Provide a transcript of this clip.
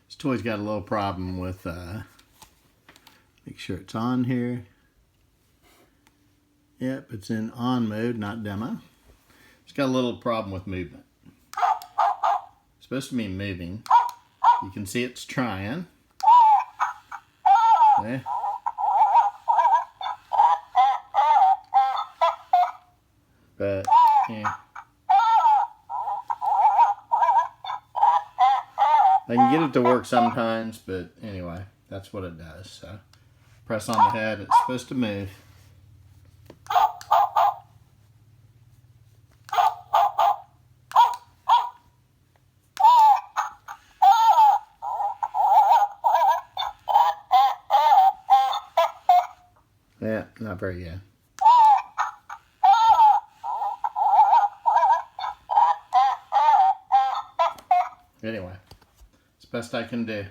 This toy's got a little problem with, make sure it's on here. Yep, it's in on mode, not demo. It's got a little problem with movement. It's supposed to be moving. You can see it's trying. Okay. But, yeah. I can get it to work sometimes, but anyway, that's what it does. So, press on the head, it's supposed to move. Yeah, not very good. Anyway, it's the best I can do.